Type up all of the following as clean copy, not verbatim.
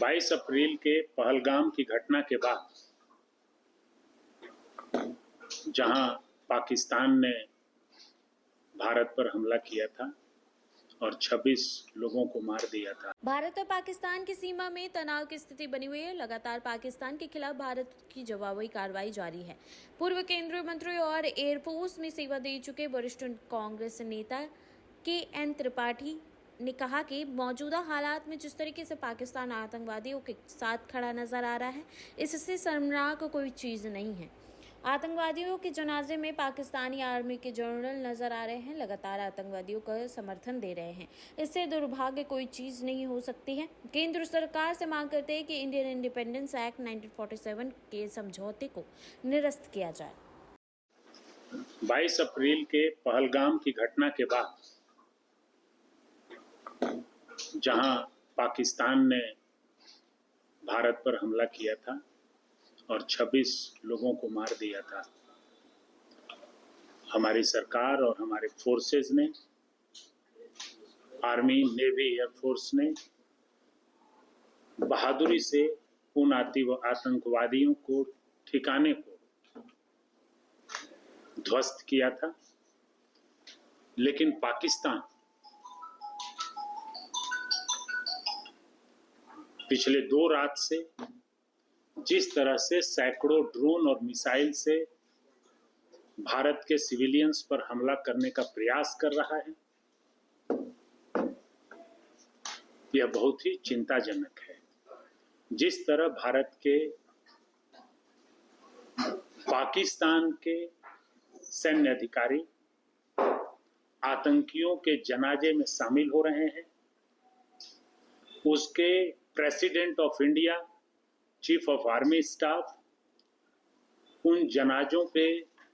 22 अप्रैल के पहलगाम की घटना के बाद जहां पाकिस्तान ने भारत पर हमला किया था और 26 लोगों को मार दिया था। भारत और पाकिस्तान की सीमा में तनाव की स्थिति बनी हुई है। लगातार पाकिस्तान के खिलाफ भारत की जवाबी कार्रवाई जारी है। पूर्व केंद्रीय मंत्री और एयरफोर्स में सेवा दे चुके वरिष्ठ कांग्रेस नेता KN त्रिपाठी ने कहा कि मौजूदा हालात में जिस तरीके से पाकिस्तान आतंकवादियों के साथ खड़ा नजर आ रहा है, इससे शर्मनाक कोई चीज नहीं है। आतंकवादियों के जनाजे में पाकिस्तानी आर्मी के जनरल नजर आ रहे हैं, लगातार आतंकवादियों का समर्थन दे रहे हैं। इससे दुर्भाग्य कोई चीज नहीं हो सकती है। केंद्र सरकार से मांग करते हैं कि इंडियन इंडिपेंडेंस एक्ट 1947 के समझौते को निरस्त किया जाए। 22 अप्रैल के पहलगाम की घटना के बाद जहां पाकिस्तान ने भारत पर हमला किया था और 26 लोगों को मार दिया था, हमारी सरकार और हमारे फोर्सेस ने, आर्मी, नेवी, एयरफोर्स ने बहादुरी से उन आतंकवादियों को, ठिकाने को ध्वस्त किया था। लेकिन पाकिस्तान पिछले 2 रात से जिस तरह से सैकड़ों ड्रोन और मिसाइल से भारत के सिविलियंस पर हमला करने का प्रयास कर रहा है, यह बहुत ही चिंताजनक है। जिस तरह भारत के, पाकिस्तान के सैन्य अधिकारी आतंकियों के जनाजे में शामिल हो रहे हैं, उसके president of India, chief of army staff उन जनाजों पे,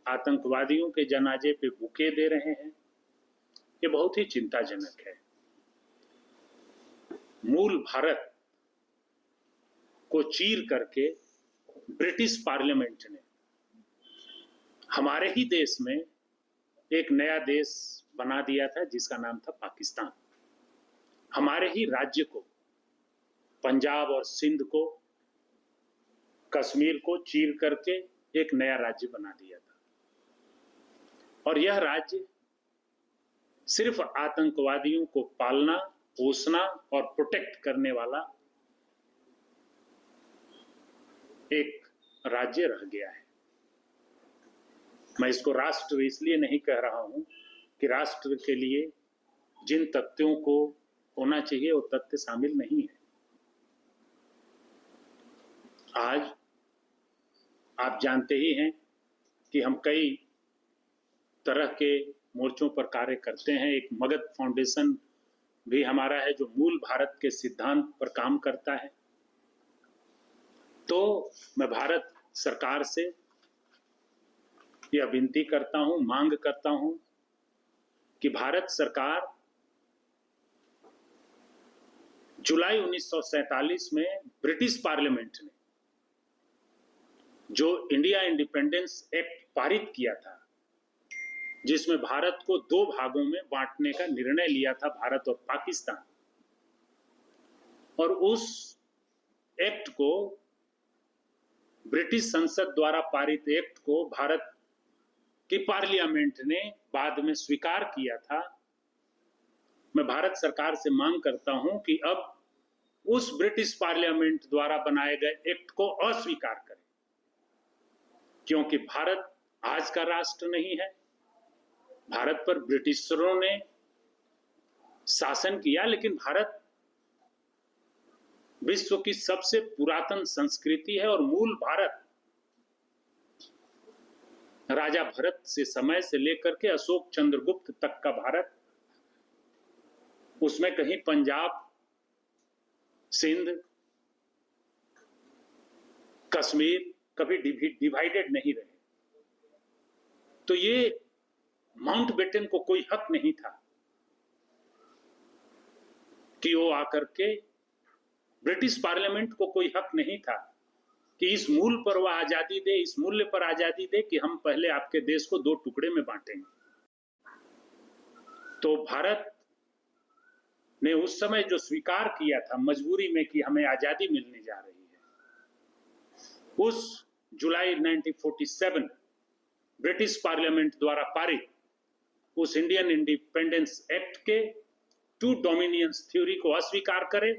आतंकवादियों के जनाजे पे बुके दे रहे हैं, ये बहुत ही चिंताजनक है। मूल भारत को चीर करके ब्रिटिश पार्लियामेंट ने हमारे ही देश में एक नया देश बना दिया था जिसका नाम था पाकिस्तान। हमारे ही राज्य को, पंजाब और सिंध को, कश्मीर को चीर करके एक नया राज्य बना दिया था। और यह राज्य सिर्फ आतंकवादियों को पालना, पोसना और प्रोटेक्ट करने वाला एक राज्य रह गया है। मैं इसको राष्ट्र इसलिए नहीं कह रहा हूं कि राष्ट्र के लिए जिन तथ्यों को होना चाहिए वो तथ्य शामिल नहीं है। आज आप जानते ही हैं कि हम कई तरह के मोर्चों पर कार्य करते हैं। एक मगध फाउंडेशन भी हमारा है जो मूल भारत के सिद्धांत पर काम करता है। तो मैं भारत सरकार से यह विनती करता हूं, मांग करता हूं कि भारत सरकार जुलाई 1947 में ब्रिटिश पार्लियामेंट ने जो इंडिया इंडिपेंडेंस एक्ट पारित किया था, जिसमें भारत को 2 भागों में बांटने का निर्णय लिया था, भारत और पाकिस्तान, और उस एक्ट को, ब्रिटिश संसद द्वारा पारित एक्ट को भारत की पार्लियामेंट ने बाद में स्वीकार किया था। मैं भारत सरकार से मांग करता हूं कि अब उस ब्रिटिश पार्लियामेंट द्वारा बनाए गए एक्ट को अस्वीकार करें, क्योंकि भारत आज का राष्ट्र नहीं है। भारत पर ब्रिटिशरों ने शासन किया, लेकिन भारत विश्व की सबसे पुरातन संस्कृति है और मूल भारत राजा भरत से समय से लेकर के अशोक चंद्रगुप्त तक का भारत, उसमें कहीं पंजाब, सिंध, कश्मीर कभी डिवाइडेड नहीं रहे। तो ये माउंटबेटन को कोई हक नहीं था कि वो आकर के, ब्रिटिश पार्लियामेंट को कोई हक नहीं था कि इस मूल पर वह आजादी दे, इस मूल्य पर आजादी दे कि हम पहले आपके देश को 2 टुकड़े में बांटेंगे। तो भारत ने उस समय जो स्वीकार किया था मजबूरी में कि हमें आजादी मिलने जा रही है, उस जुलाई 1947 ब्रिटिश पार्लियामेंट द्वारा पारित उस इंडियन इंडिपेंडेंस एक्ट के टू डोमिनियंस थ्योरी को अस्वीकार करे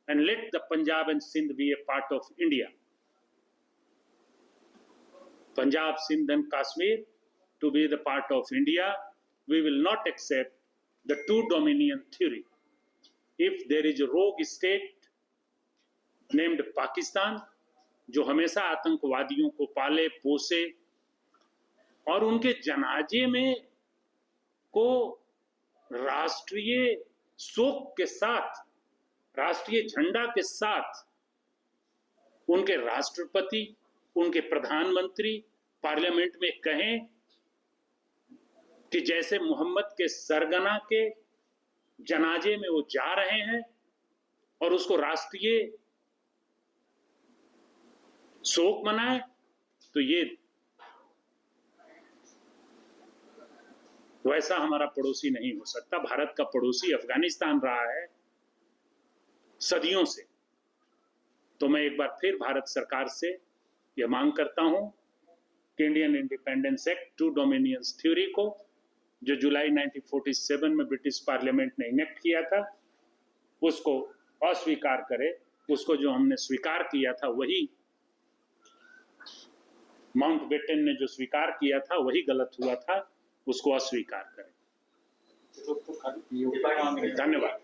and let the Punjab and Sindh be a part of India. Punjab, Sindh and Kashmir to be the part of India. We will not accept the two dominion theory. If there is a rogue state named Pakistan, जो हमेशा आतंकवादियों को पाले पोसे और उनके जनाजे में को राष्ट्रीय शोक के साथ, राष्ट्रीय झंडा के साथ उनके राष्ट्रपति, उनके प्रधानमंत्री पार्लियामेंट में कहें कि जैसे मोहम्मद के सरगना के जनाजे में वो जा रहे हैं और उसको राष्ट्रीय शोक मनाए, तो ये वैसा हमारा पड़ोसी नहीं हो सकता. भारत का पड़ोसी अफगानिस्तान रहा है सदियों से. तो मैं एक बार फिर भारत सरकार से यह मांग करता हूं कि Indian Independence Act two dominions theory को जो जुलाई 1947 में ब्रिटिश पार्लियामेंट ने इनेक्ट किया था उसको अस्वीकार करे. उसको जो हमने स्वीकार किया था वही माउंटबेटन ने जो स्वीकार किया था वही गलत हुआ था, उसको अस्वीकार करें. धन्यवाद.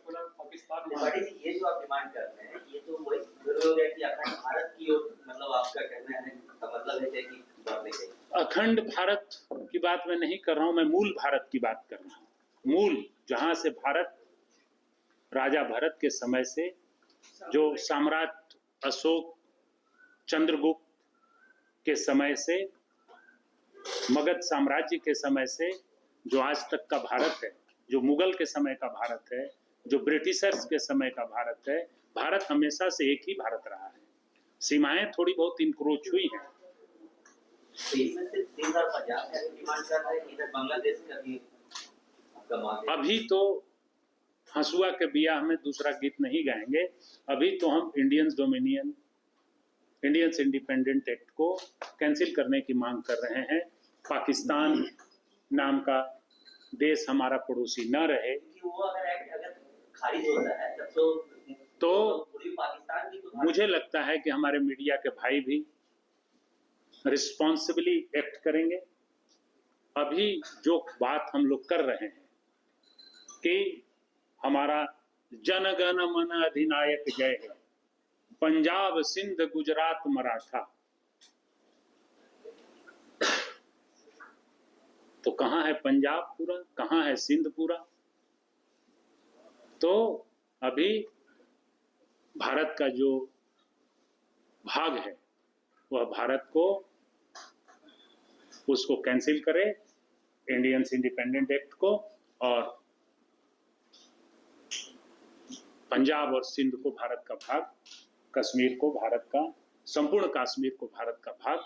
ये जो आप डिमांड करते हैं ये तो वही हो गया कि अखंड भारत की ओर, मतलब आपका कहना है का मतलब है कि बात नहीं कही. अखंड भारत की बात मैं नहीं कर रहा हूं, मैं मूल भारत की बात कर रहा हूं. मूल जहां से भारत राजा भरत के समय से जो सम्राट अशोक, चंद्रगुप्त के समय से, मगध साम्राज्य के समय से जो आज तक का भारत है, जो मुगल के समय का भारत है, जो ब्रिटिशर्स के समय का भारत है, भारत हमेशा से एक ही भारत रहा है. सीमाएं थोड़ी बहुत इंक्रोच हुई हैं. अभी तो हंसुआ के बियाह में दूसरा गीत नहीं गाएंगे. अभी तो हम इंडियंस इंडिपेंडेंट एक्ट को कैंसिल करने की मांग कर रहे हैं. पाकिस्तान नाम का देश हमारा पड़ोसी न रहे. वो अगर खारिज होता है तब तो पूरी पाकिस्तान की तो मुझे लगता है कि हमारे मीडिया के भाई भी रिस्पॉन्सिबली एक्ट करेंगे. अभी जो बात हम लोग कर रहे हैं कि हमारा जनगण मन अधिनायक जय है, पंजाब सिंध गुजरात मराठा, तो कहां है पंजाब पूरा, कहां है सिंध पूरा? तो अभी भारत का जो भाग है वह भारत को उसको कैंसिल करे, इंडियंस इंडिपेंडेंट एक्ट को, और पंजाब और सिंध को भारत का भाग, कश्मीर को भारत का, संपूर्ण कश्मीर को भारत का भाग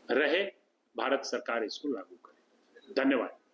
रहे. भारत सरकार इसको लागू करे. धन्यवाद.